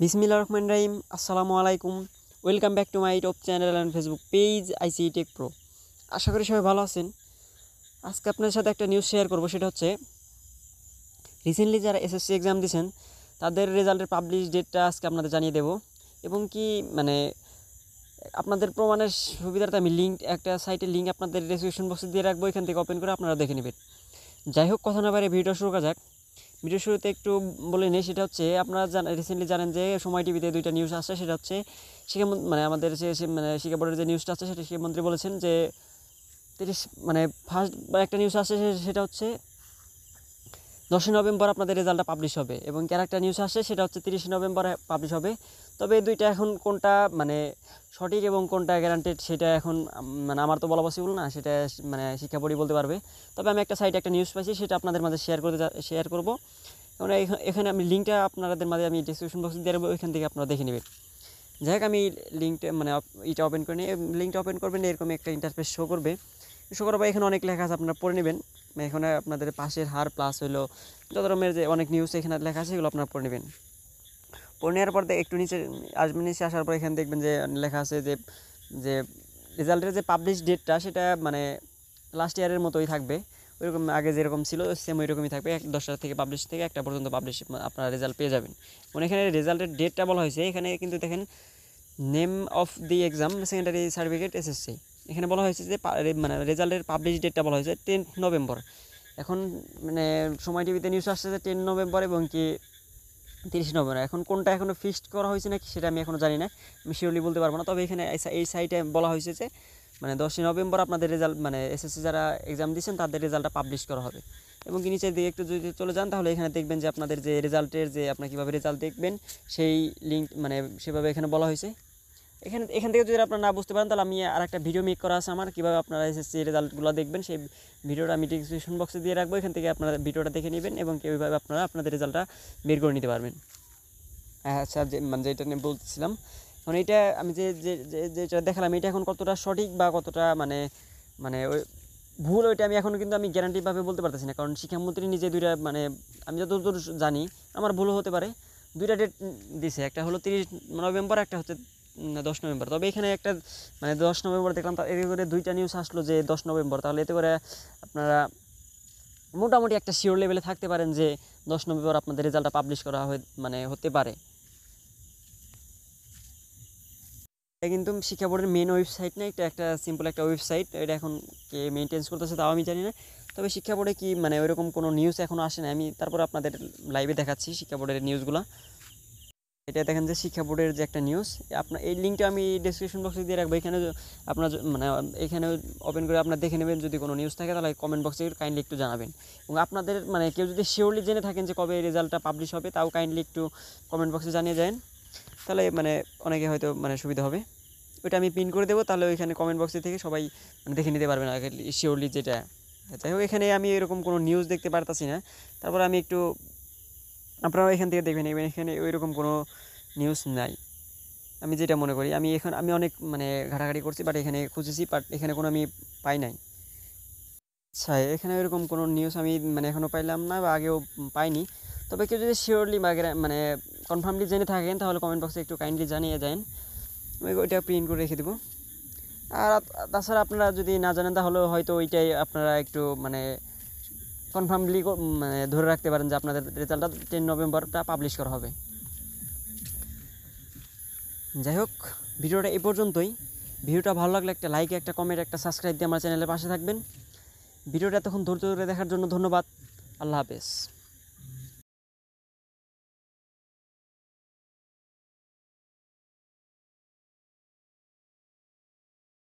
বিসমিল্লাহির রহমানির রহিম। আসসালামু আলাইকুম। Welcome back to my YouTube channel and Facebook page ICT tech pro. আশা করি সবাই ভালো আছেন। আজকে আপনাদের সাথে একটা নিউজ শেয়ার করব, সেটা হচ্ছে রিসেন্টলি যারা এসএসসি এক্সাম দিয়েছেন তাদের রেজাল্টের পাবলিশ ডেটটা আজকে আপনাদের জানিয়ে দেব। এবং কি মানে আপনাদের প্রমাণের সুবিধার্থে আমি একটা সাইটের লিঙ্ক আপনাদের ডেসক্রিপশন বক্সে দিয়ে রাখবো, এখান থেকে ওপেন করে আপনারা দেখে নেবেন। যাই হোক, কথা না বাইরে ভিডিও শুরু করা যাক। ভিডিও শুরুতে একটু বলে নিই, সেটা হচ্ছে আপনারা রিসেন্টলি জানেন যে সময় টিভিতে দুইটা নিউজ আসছে। সেটা হচ্ছে আমাদের যে শিক্ষা বোর্ডের যে নিউজটা আছে সেটা শিক্ষামন্ত্রী বলেছেন যে 30 ফার্স্ট একটা নিউজ আসছে, সেটা হচ্ছে 10ই নভেম্বর আপনাদের রেজাল্টটা পাবলিশ হবে। এবং একটা নিউজ আসছে সেটা হচ্ছে 30 নভেম্বর পাবলিশ হবে। তবে এই দুইটা এখন কোনটা সঠিক এবং কোনটা গ্যারান্টেড সেটা এখন আমার তো বলা পসিবল না, সেটা শিক্ষা বোর্ডই বলতে পারবে। তবে আমি একটা সাইটে একটা নিউজ পাইছি, সেটা আপনাদের মাঝে শেয়ার করব। এবং এখানে আমি লিঙ্কটা আপনাদের মাঝে আমি ডিসক্রিপশন বক্সে দিয়ে দেবো, এখান থেকে আপনারা দেখে নেবেন। যাই হোক, আমি লিঙ্কটা এটা ওপেন করে নিই। লিঙ্কটা ওপেন করবেন, এরকম একটা ইন্টারফেস শো করবে। এখানে অনেক লেখা আছে, আপনারা পড়ে নেবেন। এখানে আপনাদের পাশের হার প্লাস হলো যত রকমের যে অনেক নিউজ এখানে লেখা আছে, সেগুলো আপনারা পড়ে নেবেন। পড়ে নেওয়ার পর একটু নিচে আসবেন। নিচে আসার পর এখানে দেখবেন যে লেখা আছে যে যে রেজাল্টের যে পাবলিশ ডেটটা সেটা লাস্ট ইয়ারের মতোই থাকবে। ওইরকম আগে যেরকম ছিল সেম ওইরকমই থাকবে। 10টা থেকে পাবলিশ থেকে 1টা পর্যন্ত পাবলিশ আপনারা রেজাল্ট পেয়ে যাবেন। এবং এখানে রেজাল্টের ডেটটা বলা হয়েছে, এখানে কিন্তু দেখেন name of the exam secondary certificate SSC, এখানে বলা হয়েছে যে রেজাল্টের পাবলিশ ডেটটা বলা হয়েছে 10 নভেম্বর। এখন সময় টিভিতে নিউজ আসছে যে 10 নভেম্বর এবং কি 30 নভেম্বর। এখন কোনটা এখনও ফিক্সড করা হয়েছে নাকি সেটা আমি এখনও জানি না, আমি শিওরলি বলতে পারবো না। তবে এখানে এই সাইটে বলা হয়েছে যে 10ই নভেম্বর আপনাদের রেজাল্ট এসএসসি যারা এক্সাম দিয়েছেন তাদের রেজাল্টটা পাবলিশ করা হবে। এবং কি নিচের দিকে একটু যদি চলে যান তাহলে এখানে দেখবেন যে আপনাদের যে রেজাল্টের যে আপনার কীভাবে রেজাল্ট দেখবেন সেই লিঙ্ক সেভাবে এখানে বলা হয়েছে। এখান থেকে যদি আপনারা না বুঝতে পারেন তাহলে আমি আর একটা ভিডিও মেক করা আছে আমার, কীভাবে আপনারা এসএসসি রেজাল্টগুলো দেখবেন। সেই ভিডিওটা আমি ডিসক্রিপশন বক্সে দিয়ে রাখবো, এখান থেকে আপনারা ভিডিওটা দেখে নেবেন এবং কীভাবে আপনারা আপনাদের রেজাল্টটা বের করে নিতে পারবেন। আচ্ছা, যেটা নিয়ে বলতেছিলাম, এখন এইটা আমি যেটা দেখালাম এটা এখন কতটা সঠিক বা কতটা ওই ভুল, ওইটা আমি এখন কিন্তু আমি গ্যারান্টিভাবে বলতে পারতেছি না। কারণ শিক্ষামন্ত্রী নিজে দুইটা আমি যতদূর জানি, আমার ভুলও হতে পারে, দুইটা ডেট দিছে। একটা হলো 30 নভেম্বর, একটা হচ্ছে 10 নভেম্বর। তবে এখানে একটা 10 নভেম্বর দেখলাম, এতে করে দুইটা নিউজ আসলো যে 10 নভেম্বর। তাহলে এতে করে আপনারা মোটামুটি একটা শিওর লেভেলে থাকতে পারেন যে 10 নভেম্বর আপনাদের রেজাল্টটা পাবলিশ করা হতে পারে। এটা কিন্তু শিক্ষা বোর্ডের মেন ওয়েবসাইট না, এটা একটা সিম্পল একটা ওয়েবসাইট। এটা এখন কে মেনটেন্স করতেছে তাও আমি জানি না। তবে শিক্ষা বোর্ডে কি ওইরকম কোনো নিউজ এখনও আসে না। আমি তারপর আপনাদের লাইভে দেখাচ্ছি শিক্ষা বোর্ডের নিউজগুলো। এটা দেখেন যে শিক্ষা বোর্ডের যে একটা নিউজ, আপনার এই লিঙ্কটা আমি ডেসক্রিপশন বক্সে দিয়ে রাখবো। এখানে আপনার এখানে ওপেন করে আপনার দেখে নেবেন। যদি কোনো নিউজ থাকে তাহলে কমেন্ট বক্সে কাইন্ডলি একটু জানাবেন। এবং আপনাদের কেউ যদি শিওরলি জেনে থাকেন যে কবে রেজাল্টটা পাবলিশ হবে, তাও কাইন্ডলি একটু কমেন্ট বক্সে জানিয়ে যান। তাহলে অনেকে হয়তো সুবিধা হবে। ওইটা আমি পিন করে দেবো, তাহলে ওইখানে কমেন্ট বক্সে থেকে সবাই দেখে নিতে পারবেন আগে শিওরলি যেটা। যাই হোক, এখানে আমি এরকম কোনো নিউজ দেখতে পারতাছি না। তারপর আমি একটু আপনারা এখান থেকে দেখবেন, এখানে ওইরকম কোনো নিউজ নাই আমি যেটা মনে করি। আমি অনেক ঘাটাঘাটি করছি, বাট এখানে খুঁজেছি, বাট এখানে কোনো আমি পাই নাই। আচ্ছা, এখানে ওইরকম কোনো নিউজ আমি এখনও পাইলাম না বা আগেও পাইনি। তবে কেউ যদি শিওরলি কনফার্মলি জেনে থাকেন তাহলে কমেন্ট বক্সে একটু কাইন্ডলি জানিয়ে দেন। আমি ওইটা প্রিন্ট করে রেখে দেবো। আর তাছাড়া আপনারা যদি না জানেন তাহলে হয়তো ওইটাই আপনারা একটু কনফার্মলি ধরে রাখতে পারেন যে আপনাদের রেজাল্টটা 10 নভেম্বরটা পাবলিশ করা হবে। যাই হোক, ভিডিওটা এই পর্যন্তই। ভিডিওটা ভালো লাগলে একটা লাইক, একটা কমেন্ট, একটা সাবস্ক্রাইব দিয়ে আমার চ্যানেলের পাশে থাকবেন। ভিডিওটা এতক্ষণ ধৈর্য ধরে দেখার জন্য ধন্যবাদ। আল্লাহ হাফেজ।